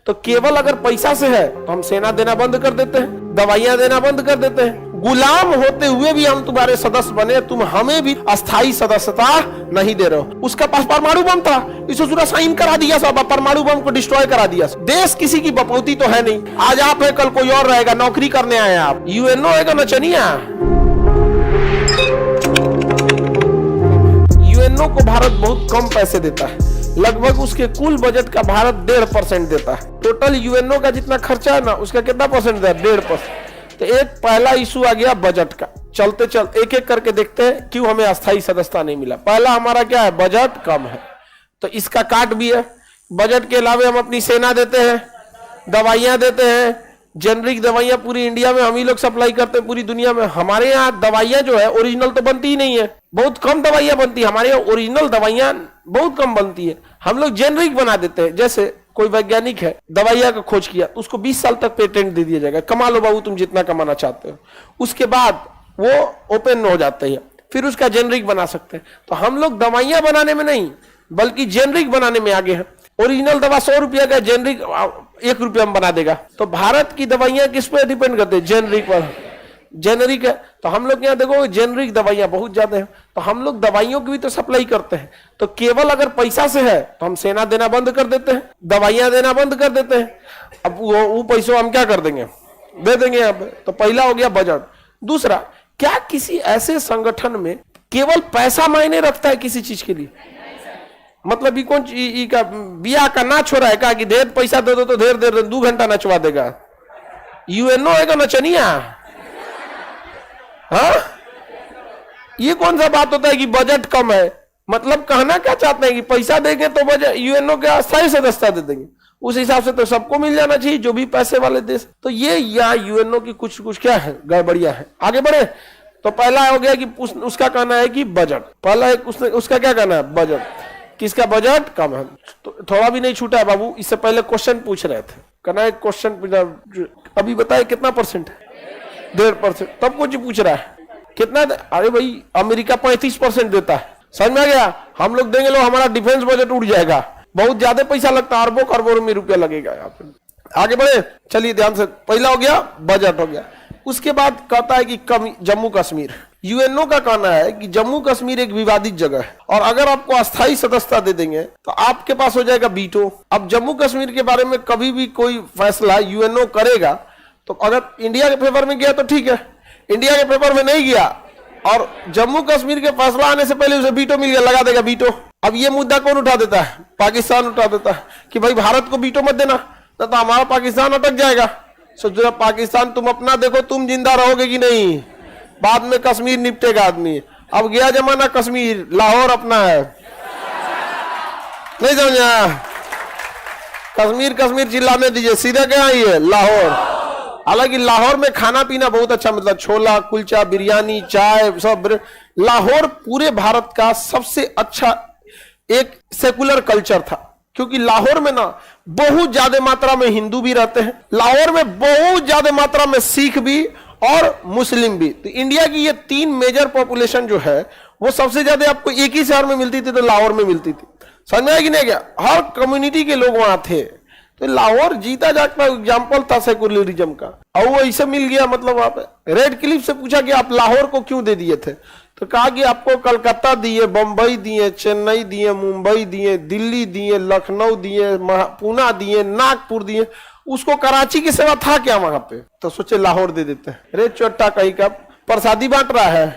तो केवल अगर पैसा से है तो हम सेना देना बंद कर देते हैं, दवाइयां देना बंद कर देते हैं। गुलाम होते हुए भी हम तुम्हारे सदस्य बने, तुम हमें भी अस्थाई सदस्यता नहीं दे रहे हो। उसका पास परमाणु बम था, इसे पूरा साइन करा दिया, सब परमाणु बम को डिस्ट्रॉय करा दिया। देश किसी की बपौती तो है नहीं, आज आप है कल कोई और रहेगा, नौकरी करने आए आप। यूएनओ है नचनिया। यूएनओ को भारत बहुत कम पैसे देता है, लगभग उसके कुल बजट का भारत 1.5% देता है। टोटल यूएनओ का जितना खर्चा है ना, उसका कितना परसेंट देता है? 1.5%। तो एक पहला इशू आ गया बजट का। चलते चलते एक एक करके देखते हैं क्यों हमें अस्थाई सदस्यता नहीं मिला। पहला हमारा क्या है? बजट कम है, तो इसका काट भी है। बजट के अलावा हम अपनी सेना देते हैं, दवाइयां देते हैं, जेनरिक दवाइयां पूरी इंडिया में हम ही लोग सप्लाई करते हैं, पूरी दुनिया में। हमारे यहाँ दवाइयां जो है ओरिजिनल तो बनती ही नहीं है, बहुत कम दवाइयां बनती है। हमारे यहाँ ओरिजिनल दवाइयां बहुत कम बनती है, हम लोग जेनरिक बना देते हैं। जैसे कोई वैज्ञानिक है, दवाइयां का खोज किया, उसको 20 साल तक पेटेंट दे दिया जाएगा, कमा लो बाबू तुम जितना कमाना चाहते हो। उसके बाद वो ओपन हो जाते हैं, फिर उसका जेनरिक बना सकते हैं। तो हम लोग दवाइयां बनाने में नहीं बल्कि जेनरिक बनाने में आगे हैं। ओरिजिनल दवा 100 रुपया का, जेनरिक 1 रुपया में बना देगा। तो भारत की दवाइयां किस पे डिपेंड करते हैं? जेनरिक पर। जेनरिक है तो हम लोग यहाँ देखो जेनरिक दवाइयां बहुत ज्यादा है, तो हम लोग दवाइयों की भी तो सप्लाई करते हैं। तो केवल अगर पैसा से है तो हम सेना देना बंद कर देते हैं, दवाइयां देना बंद कर देते हैं। अब वो पैसों हम क्या कर देंगे? दे देंगे यहाँ पे। तो पहला हो गया बजट। दूसरा, क्या किसी ऐसे संगठन में केवल पैसा मायने रखता है किसी चीज के लिए? मतलब कौन का बिया का नाच हो रहा है, कहा कि ढेर पैसा दे दो तो ढेर देर 2 घंटा नचवा देगा। यूएनओ है नचनिया। हाँ, ये कौन सा बात होता है कि बजट कम है? मतलब कहना क्या चाहते हैं कि पैसा देंगे तो बजट यूएनओ के अस्थायी सदस्यता दे देंगे, उस हिसाब से तो सबको मिल जाना चाहिए जो भी पैसे वाले देश। तो ये यहाँ यूएनओ की कुछ कुछ क्या है, गड़बड़ियां है। आगे बढ़े तो पहला हो गया कि उसका कहना है कि बजट, पहला एक उसका क्या कहना है? बजट। किसका बजट कम है? तो थोड़ा भी नहीं छूटा है बाबू। इससे पहले क्वेश्चन पूछ रहे थे, कहना है क्वेश्चन अभी बताए कितना परसेंट है? 1.5%। तब कुछ पूछ रहा है कितना? अरे भाई अमेरिका 35% देता है, समझ में आ गया? हम लोग देंगे, लो हमारा डिफेंस बजट उड़ जाएगा, बहुत ज्यादा पैसा लगता है, अरबों खरबों में रुपया लगेगा यहाँ पे। आगे बढ़े, चलिए ध्यान से। पहला हो गया बजट हो गया। उसके बाद कहता है कि जम्मू कश्मीर। यूएनओ का कहना है कि जम्मू कश्मीर एक विवादित जगह है और अगर आपको अस्थायी सदस्यता दे देंगे तो आपके पास हो जाएगा वीटो। अब जम्मू कश्मीर के बारे में कभी भी कोई फैसला यूएनओ करेगा तो अगर इंडिया के फेवर में गया तो ठीक है, इंडिया के फेवर में नहीं गया और जम्मू कश्मीर के फैसला आने से पहले उसे वीटो मिल गया, लगा देगा वीटो। अब ये मुद्दा कौन उठा देता है? पाकिस्तान उठा देता है कि भाई भारत को वीटो मत देना, तो हमारा पाकिस्तान अटक जाएगा। सोचो पाकिस्तान तुम अपना देखो, तुम जिंदा रहोगे कि नहीं, बाद में कश्मीर निपटेगा आदमी। अब गया जमाना कश्मीर, लाहौर अपना है, नहीं समझा? कश्मीर कश्मीर चिल्लाने दीजिए, सीधा क्या है लाहौर। हालांकि लाहौर में खाना पीना बहुत अच्छा, मतलब छोला कुलचा, बिरयानी, चाय सब। लाहौर पूरे भारत का सबसे अच्छा एक सेकुलर कल्चर था, क्योंकि लाहौर में ना बहुत ज्यादा मात्रा में हिंदू भी रहते हैं, लाहौर में बहुत ज्यादा मात्रा में सिख भी और मुस्लिम भी। तो इंडिया की ये 3 मेजर पॉपुलेशन जो है वो सबसे ज्यादा आपको एक ही शहर में मिलती थी, तो लाहौर में मिलती थी। समझ में आया कि नहीं गया? हर कम्युनिटी के लोग वहां थे। तो लाहौर जीता जागता एग्जाम्पल था सेकुलरिज्म का, और वो ऐसे मिल गया। मतलब वहां पे रेड क्लिफ से पूछा कि आप लाहौर को क्यों दे दिए थे, तो कहा कि आपको कलकत्ता दिए, बंबई दिए, चेन्नई दिए, मुंबई दिए, दिल्ली दिए, लखनऊ दिए, पूना दिए, नागपुर दिए, उसको कराची की सेवा था क्या वहां पे? तो सोचे लाहौर दे देते हैं। अरे चोट्टा कहीं का प्रसादी बांट रहा है।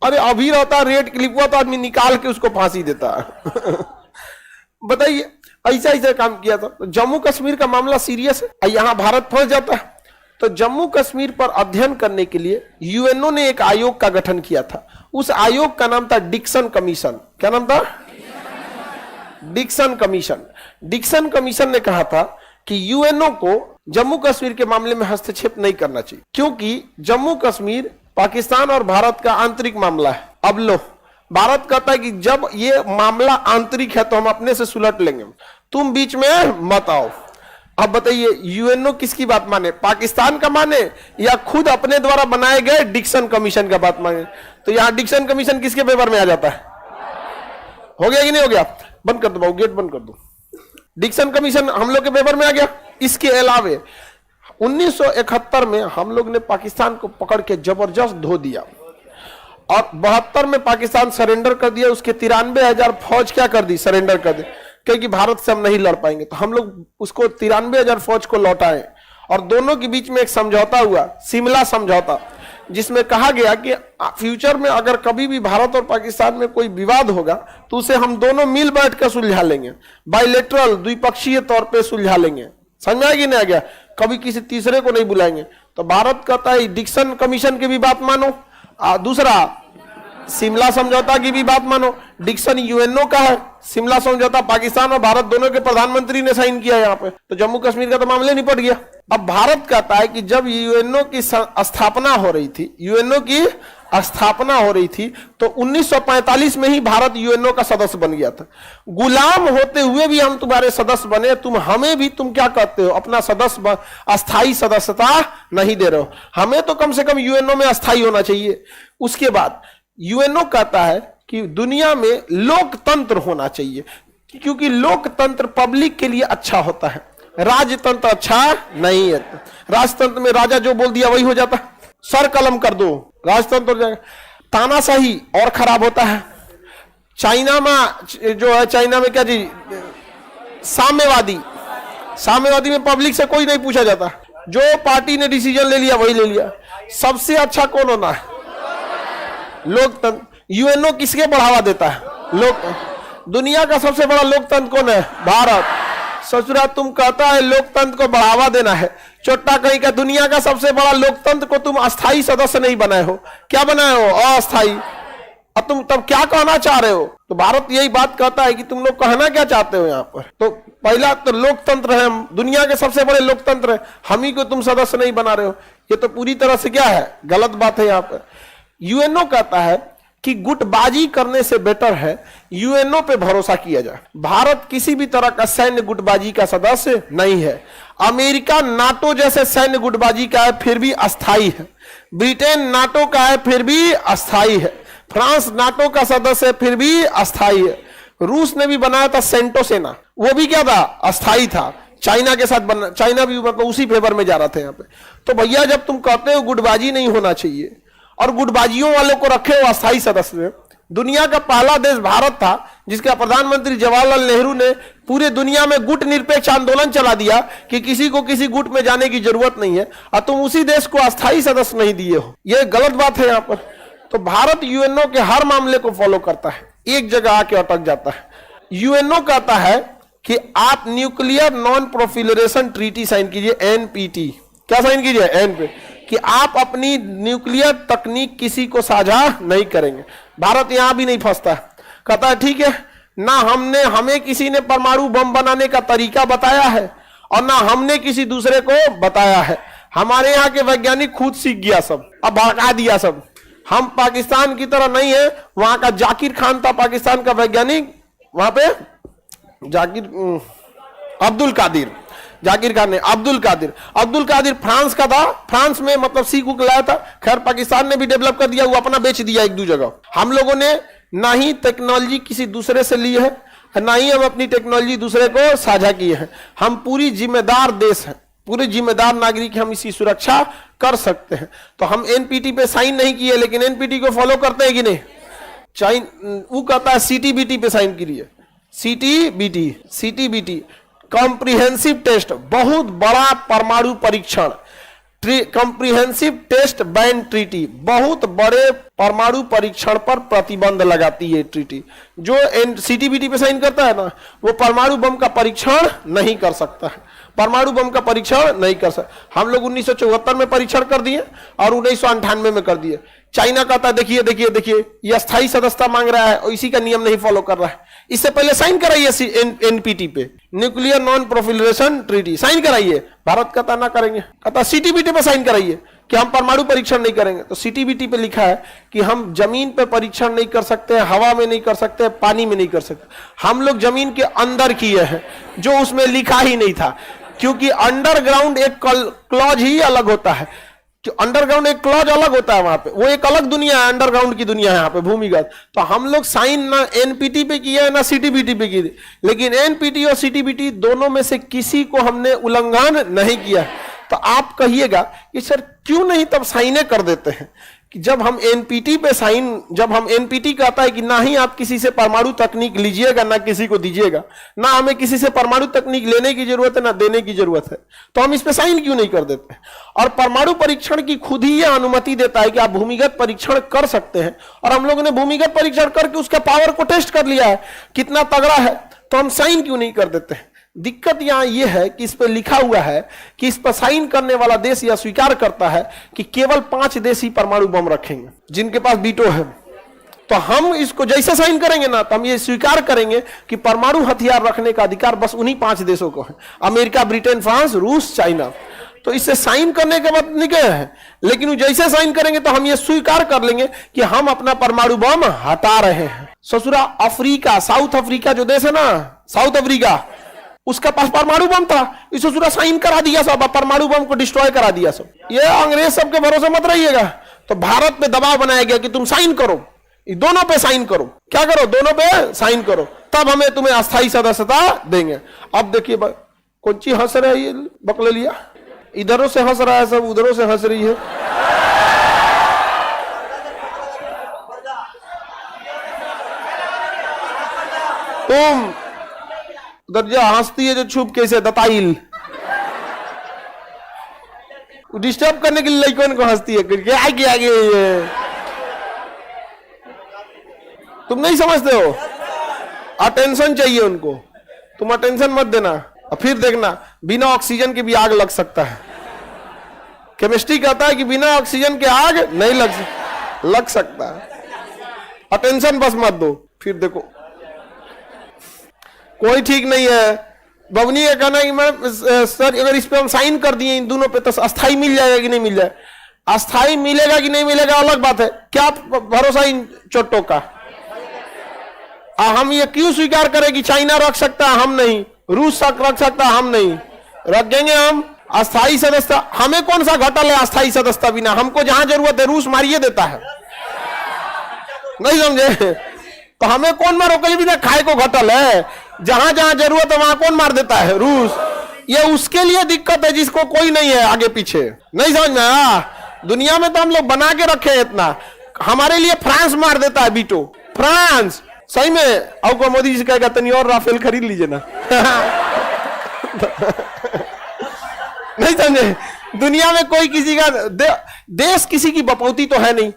अरे अभी रहता रेड क्लिप हुआ तो आदमी निकाल के उसको फांसी देता है। बताइए, ऐसा ऐसा काम किया था। तो जम्मू कश्मीर का मामला सीरियस है, यहाँ भारत फंस जाता है। तो जम्मू कश्मीर पर अध्ययन करने के लिए यूएनओ ने एक आयोग का गठन किया था। उस आयोग का नाम था डिक्सन कमीशन। क्या नाम था? Dixon commission. डिक्सन कमीशन ने कहा था कि यूएनओ को जम्मू कश्मीर के मामले में हस्तक्षेप नहीं करना चाहिए, क्योंकि जम्मू कश्मीर पाकिस्तान और भारत का आंतरिक मामला है। अब लो, भारत कहता है कि जब ये मामला आंतरिक है तो हम अपने से सुलट लेंगे, तुम बीच में मत आओ। अब बताइए यूएनओ किसकी बात माने? पाकिस्तान का माने या खुद अपने द्वारा बनाए गए डिक्सन कमीशन का बात माने? तो यहां डिक्सन कमीशन किसके पेपर में आ जाता है? हो गया कि नहीं हो गया? बंद कर दो बाबू, गेट बंद कर दो। डिक्सन कमीशन हम लोग के पेपर में आ गया। इसके अलावे 1971 में हम लोग ने पाकिस्तान को पकड़ के जबरदस्त धो दिया और 72 में पाकिस्तान सरेंडर कर दिया। उसके 93,000 फौज क्या कर दी, सरेंडर कर दी, क्योंकि भारत से हम नहीं लड़ पाएंगे, तो हम लोग उसको 93,000 फौज को लौटाए। और दोनों के बीच में एक समझौता हुआ, शिमला समझौता, जिसमें कहा गया कि फ्यूचर में अगर कभी भी भारत और पाकिस्तान में कोई विवाद होगा तो उसे हम दोनों मिल बैठ कर सुलझा लेंगे, बायलैटरल, द्विपक्षीय तौर पे सुलझा लेंगे। समझ में आ गया नहीं आ गया, कभी किसी तीसरे को नहीं बुलाएंगे। तो भारत कहता है डिक्सन कमीशन की भी बात मानो, दूसरा शिमला समझौता की भी बात मानो। डिक्सन यूएनओ का है, शिमला समझौता पाकिस्तान और भारत दोनों के प्रधानमंत्री ने साइन किया यहाँ पे, तो जम्मू कश्मीर का तो मामले निपट गया। अब भारत कहता है कि जब यूएनओ की स्थापना हो रही थी, यूएनओ की स्थापना हो रही थी, तो 1945 में ही भारत यूएनओ का सदस्य बन गया था। गुलाम होते हुए भी हम तुम्हारे सदस्य बने, तुम हमें भी तुम क्या कहते हो, अपना सदस्य अस्थाई सदस्यता नहीं दे रहे हो। हमें तो कम से कम यूएनओ में अस्थाई होना चाहिए। उसके बाद यूएनओ कहता है कि दुनिया में लोकतंत्र होना चाहिए, क्योंकि लोकतंत्र पब्लिक के लिए अच्छा होता है, राजतंत्र अच्छा नहीं है। राजतंत्र में राजा जो बोल दिया वही हो जाता है, सर कलम कर दो, राजतंत्र हो जाएगा। तानाशाही और खराब होता है। चाइना में जो है, चाइना में क्या जी, साम्यवादी, साम्यवादी में पब्लिक से कोई नहीं पूछा जाता, जो पार्टी ने डिसीजन ले लिया वही ले लिया। सबसे अच्छा कौन होना है, लोकतंत्र। यूएनओ किसके बढ़ावा देता है, लोक। दुनिया का सबसे बड़ा लोकतंत्र कौन है, भारत। ससुरा तुम कहता है लोकतंत्र को बढ़ावा देना है, चोट्टा कहीं का दुनिया का सबसे बड़ा लोकतंत्र को तुम अस्थाई सदस्य नहीं बनाए हो, क्या बनाए हो, अस्थाई। अब तुम तब क्या कहना चाह रहे हो, तो भारत यही बात कहता है कि तुम लोग कहना क्या चाहते हो यहाँ पर। तो पहला तो लोकतंत्र है, हम दुनिया के सबसे बड़े लोकतंत्र है, हम ही को तुम सदस्य नहीं बना रहे हो, ये तो पूरी तरह से क्या है, गलत बात है। यहाँ पर यूएनओ कहता है कि गुटबाजी करने से बेटर है यूएनओ पे भरोसा किया जाए। भारत किसी भी तरह का सैन्य गुटबाजी का सदस्य नहीं है। अमेरिका नाटो जैसे सैन्य गुटबाजी का है फिर भी अस्थाई है। ब्रिटेन नाटो का है फिर भी अस्थाई है। फ्रांस नाटो का सदस्य है फिर भी अस्थाई है। रूस ने भी बनाया था सेंटो सेना, वो भी क्या था, अस्थाई था। चाइना के साथ बनना, चाइना भी मतलब उसी फेवर में जा रहा था यहाँ पे। तो भैया जब तुम कहते हो गुटबाजी नहीं होना चाहिए और गुटबाजियों वालों को रखे हो अस्थाई सदस्य, दुनिया का पहला देश भारत था जिसका प्रधानमंत्री जवाहरलाल नेहरू ने पूरे दुनिया में गुट निरपेक्ष आंदोलन चला दिया कि किसी को किसी गुट में जाने की जरूरत नहीं है, और तुम उसी देश को अस्थाई सदस्य नहीं दिए हो, यह गलत बात है यहाँ पर। तो भारत यूएनओ के हर मामले को फॉलो करता है, एक जगह आके अटक जाता है। यूएनओ कहता है कि आप न्यूक्लियर नॉन प्रोफिलरेशन ट्रीटी साइन कीजिए, एनपीटी। क्या साइन कीजिए, एनपी, कि आप अपनी न्यूक्लियर तकनीक किसी को साझा नहीं करेंगे। भारत यहां भी नहीं फंसता, कहता है ठीक है ना, हमें किसी ने परमाणु बम बनाने का तरीका बताया है और ना हमने किसी दूसरे को बताया है। हमारे यहाँ के वैज्ञानिक खुद सीख गया सब, अब भड़का दिया सब। हम पाकिस्तान की तरह नहीं है, वहां का जाकिर खान था पाकिस्तान का वैज्ञानिक, वहां पे अब्दुल कादिर, जाकिर खान ने अब्दुल कादिर फ्रांस का था, फ्रांस में मतलब सीख लाया था। खैर पाकिस्तान ने भी डेवलप कर दिया, वो अपना बेच दिया एक दो जगह। हम लोगों ने ना ही टेक्नोलॉजी किसी दूसरे से ली है, ना ही हम अपनी टेक्नोलॉजी दूसरे को साझा किए हैं। हम पूरी जिम्मेदार देश हैं, पूरे जिम्मेदार नागरिक, हम इसकी सुरक्षा कर सकते हैं। तो हम एनपीटी पे साइन नहीं किए, लेकिन एनपीटी को फॉलो करते हैं कि नहीं। वो कहता है सीटीबीटी पे साइन कीजिए, सीटीबीटी कॉम्प्रिहेंसिव टेस्ट, बहुत बड़ा परमाणु परीक्षण, कॉम्प्रिहेंसिव टेस्ट बैन ट्रीटी, बहुत बड़े परमाणु परीक्षण पर प्रतिबंध लगाती है ट्रीटी। जो सीटीबीटी पे साइन करता है ना, वो परमाणु बम का परीक्षण नहीं कर सकता है, परमाणु बम का परीक्षण नहीं कर सकता। हम लोग 1974 में परीक्षण कर दिए और 1998 में कर दिए। चाइना कहता है देखिए देखिए देखिए, ये अस्थाई सदस्यता मांग रहा है और इसी का नियम नहीं फॉलो कर रहा है। इससे पहले साइन कराइए एनपीटी पे, न्यूक्लियर नॉन प्रोफिलरेशन ट्रीटी, साइन कराइए। भारत कहता ना करेंगे, कहता सीटीबीटी पे साइन कराइए कि हम परमाणु परीक्षण नहीं करेंगे। तो सीटीबीटी पे लिखा है कि हम जमीन पे परीक्षण नहीं कर सकते, हवा में नहीं कर सकते, पानी में नहीं कर सकते। हम लोग जमीन के अंदर किए हैं, जो उसमें लिखा ही नहीं था, क्योंकि अंडरग्राउंड एक क्लॉज ही अलग होता है। कि अंडरग्राउंड एक क्लॉज अलग होता है वहां पे, वो एक अलग दुनिया है, अंडरग्राउंड की दुनिया है यहाँ पे भूमिगत। तो हम लोग साइन ना एनपीटी पे किया है ना सीटीबीटी पे की, लेकिन एनपीटी और सीटीबीटी दोनों में से किसी को हमने उल्लंघन नहीं किया। तो आप कहिएगा कि सर क्यों नहीं तब साइने कर देते हैं, कि जब हम एनपीटी पे साइन, जब हम एनपीटी कहता है कि ना ही आप किसी से परमाणु तकनीक लीजिएगा ना किसी को दीजिएगा, ना हमें किसी से परमाणु तकनीक लेने की जरूरत है ना देने की जरूरत है, तो हम इस पे साइन क्यों नहीं कर देते? और परमाणु परीक्षण की खुद ही यह अनुमति देता है कि आप भूमिगत परीक्षण कर सकते हैं, और हम लोगों ने भूमिगत परीक्षण करके उसका पावर को टेस्ट कर लिया है कितना तगड़ा है, तो हम साइन क्यों नहीं कर देते हैं? दिक्कत यहां यह है कि इस पर लिखा हुआ है कि इस पर साइन करने वाला देश यह स्वीकार करता है कि केवल 5 देश ही परमाणु बम रखेंगे जिनके पास वीटो है। तो हम इसको जैसे साइन करेंगे ना, तो हम ये स्वीकार करेंगे कि परमाणु हथियार रखने का अधिकार बस उन्हीं 5 देशों को है, अमेरिका, ब्रिटेन, फ्रांस, रूस, चाइना। तो इससे साइन करने के बाद निकले हैं, लेकिन जैसे साइन करेंगे तो हम ये स्वीकार कर लेंगे कि हम अपना परमाणु बम हटा रहे हैं। ससुरा अफ्रीका, साउथ अफ्रीका जो देश है ना, साउथ अफ्रीका, उसका पास परमाणु बम था, इसे पूरा साइन करा दिया सब, परमाणु बम को डिस्ट्रॉय करा दिया सब। ये अंग्रेज सबके भरोसे मत रहिएगा। तो भारत पे दबाव बनाया गया कि तुम साइन करो, दोनों पे साइन करो। क्या करो? दोनों पे साइन करो, तब हमें तुम्हें अस्थायी सदस्यता देंगे। अब देखिए कौन सी हंस रहा है, ये बकले लिया, इधरों से हंस रहा है सब, उधरों से हंस रही है। तुम दर्जा हंसती है जो छुप कैसे दताइल, डिस्टर्ब करने के लिए लड़कों को हंसती है, आगे आगे ये तुम नहीं समझते हो, अटेंशन चाहिए उनको, तुम अटेंशन मत देना। और फिर देखना बिना ऑक्सीजन के भी आग लग सकता है। केमिस्ट्री कहता है कि बिना ऑक्सीजन के आग नहीं लग सकता है। अटेंशन बस मत दो। फिर देखो कोई ठीक नहीं है। बवनी का कहना है कि मैं सर अगर इस पे हम साइन कर दिए इन दोनों पे तो अस्थाई मिल जाएगा कि नहीं मिल जाए? अस्थाई मिलेगा कि नहीं मिलेगा अलग बात है, क्या भरोसा इन चोटों का? हम ये क्यों स्वीकार करें कि चाइना रख सकता है हम नहीं, रूस रख सकता है हम नहीं, रखेंगे हम अस्थाई सदस्यता। हमें कौन सा घटल है अस्थाई सदस्यता बिना? हमको जहां जरूरत है रूस मारिए देता है, नहीं समझे? तो हमें कौन मारो कहीं बिना खाए को घटल है, जहां जहां जरूरत है वहां कौन मार देता है? रूस। ये उसके लिए दिक्कत है जिसको कोई नहीं है आगे पीछे, नहीं समझ में आया? दुनिया में तो हम लोग बना के रखे हैं इतना, हमारे लिए फ्रांस मार देता है वीटो। फ्रांस सही में, और मोदी जी कहेगा तनी और राफेल खरीद लीजिए ना। नहीं समझे? दुनिया में कोई किसी का देश किसी की बपौती तो है नहीं।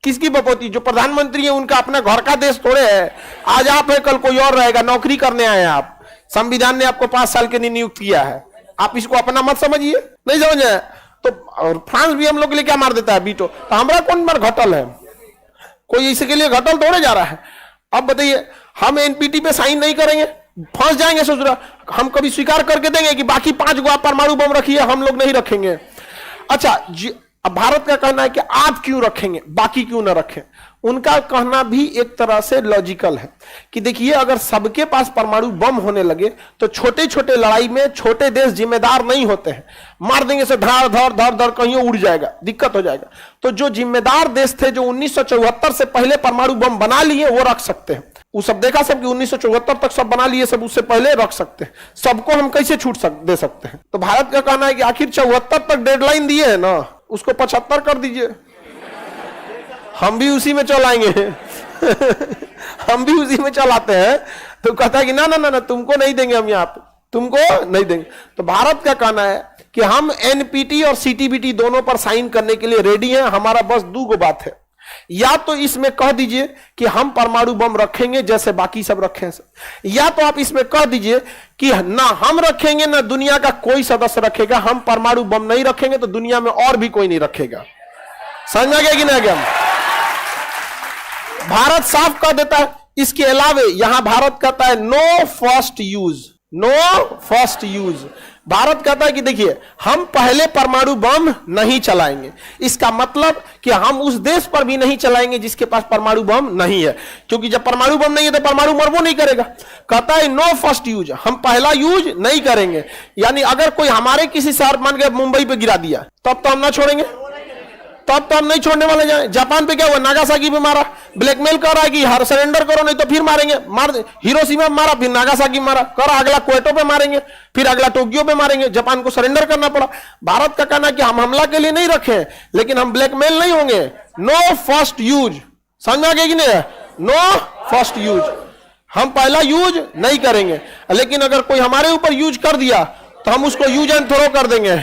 किसकी बपौती? जो प्रधानमंत्री है उनका अपना घर का देश थोड़े है। आज आप है कल कोई और रहेगा, नौकरी करने आए आप, संविधान ने आपको 5 साल के लिए नियुक्त किया है, आप इसको अपना मत समझिए, नहीं समझे? तो और फ्रांस भी हम लोग के लिए क्या मार देता है वीटो, तो हमारा कौन बार घटल है? कोई इसके लिए घटल थोड़े जा रहा है। अब बताइए हम एनपीटी पे साइन नहीं करेंगे, फंस जाएंगे। सोच रहा हम कभी स्वीकार करके देंगे कि बाकी 5 गो आप परमाणु बम रखिए, हम लोग नहीं रखेंगे। अच्छा अब भारत का कहना है कि आप क्यों रखेंगे, बाकी क्यों ना रखें? उनका कहना भी एक तरह से लॉजिकल है कि देखिए अगर सबके पास परमाणु बम होने लगे तो छोटे छोटे लड़ाई में छोटे देश जिम्मेदार नहीं होते हैं, मार देंगे से धड़ धड़ धड़ धड़ कहीं उड़ जाएगा, दिक्कत हो जाएगा। तो जो जिम्मेदार देश थे जो 1974 से पहले परमाणु बम बना लिए वो रख सकते हैं। वो सब देखा सब कि 1974 तक सब बना लिए, सब उससे पहले रख सकते हैं। सबको हम कैसे छूट दे सकते हैं? तो भारत का कहना है कि आखिर 74 तक डेडलाइन दिए है ना, उसको 75 कर दीजिए, हम भी उसी में चलाएंगे। हम भी उसी में चलाते हैं। तो कहता है कि ना ना ना ना तुमको नहीं देंगे, हम यहाँ पे तुमको नहीं देंगे। तो भारत का कहना है कि हम एनपीटी और सीटीबीटी दोनों पर साइन करने के लिए रेडी हैं। हमारा बस 2 गो बात है, या तो इसमें कह दीजिए कि हम परमाणु बम रखेंगे जैसे बाकी सब रखे हैं, या तो आप इसमें कह दीजिए कि ना हम रखेंगे ना दुनिया का कोई सदस्य रखेगा, हम परमाणु बम नहीं रखेंगे तो दुनिया में और भी कोई नहीं रखेगा। समझ गया कि नहीं? भारत साफ कह देता है। इसके अलावे यहां भारत कहता है no first use, no first use. Bharat कहता है कि देखिए हम पहले परमाणु बम नहीं चलाएंगे, इसका मतलब कि हम उस देश पर भी नहीं चलाएंगे जिसके पास परमाणु बम नहीं है, क्योंकि जब परमाणु बम नहीं है तो परमाणु मरबो नहीं करेगा। कहता है नो फर्स्ट यूज, हम पहला यूज नहीं करेंगे। यानी अगर कोई हमारे किसी शहर मान के मुंबई पे गिरा दिया तब तो हम ना छोड़ेंगे, तब तो हम नहीं छोड़ने वाले। जाए जापान पे क्या हुआ, नागासाकी पे मारा, ब्लैकमेल कर रहा है कि हर सरेंडर करो नहीं तो फिर मारेंगे, मार हिरोशिमा में मारा, फिर नागासाकी में मारा, कर अगला क्वेटो पे मारेंगे, फिर अगला टोक्यो पे मारेंगे। जापान को सरेंडर करना पड़ा। भारत का कहना कि हम हमला के लिए नहीं रखे, लेकिन हम ब्लैकमेल नहीं होंगे। नो फर्स्ट यूज, समझ में आ गया कि नहीं? नो फर्स्ट यूज, हम पहला यूज नहीं करेंगे, लेकिन अगर कोई हमारे ऊपर यूज कर दिया तो हम उसको यूज एंड थ्रो कर देंगे।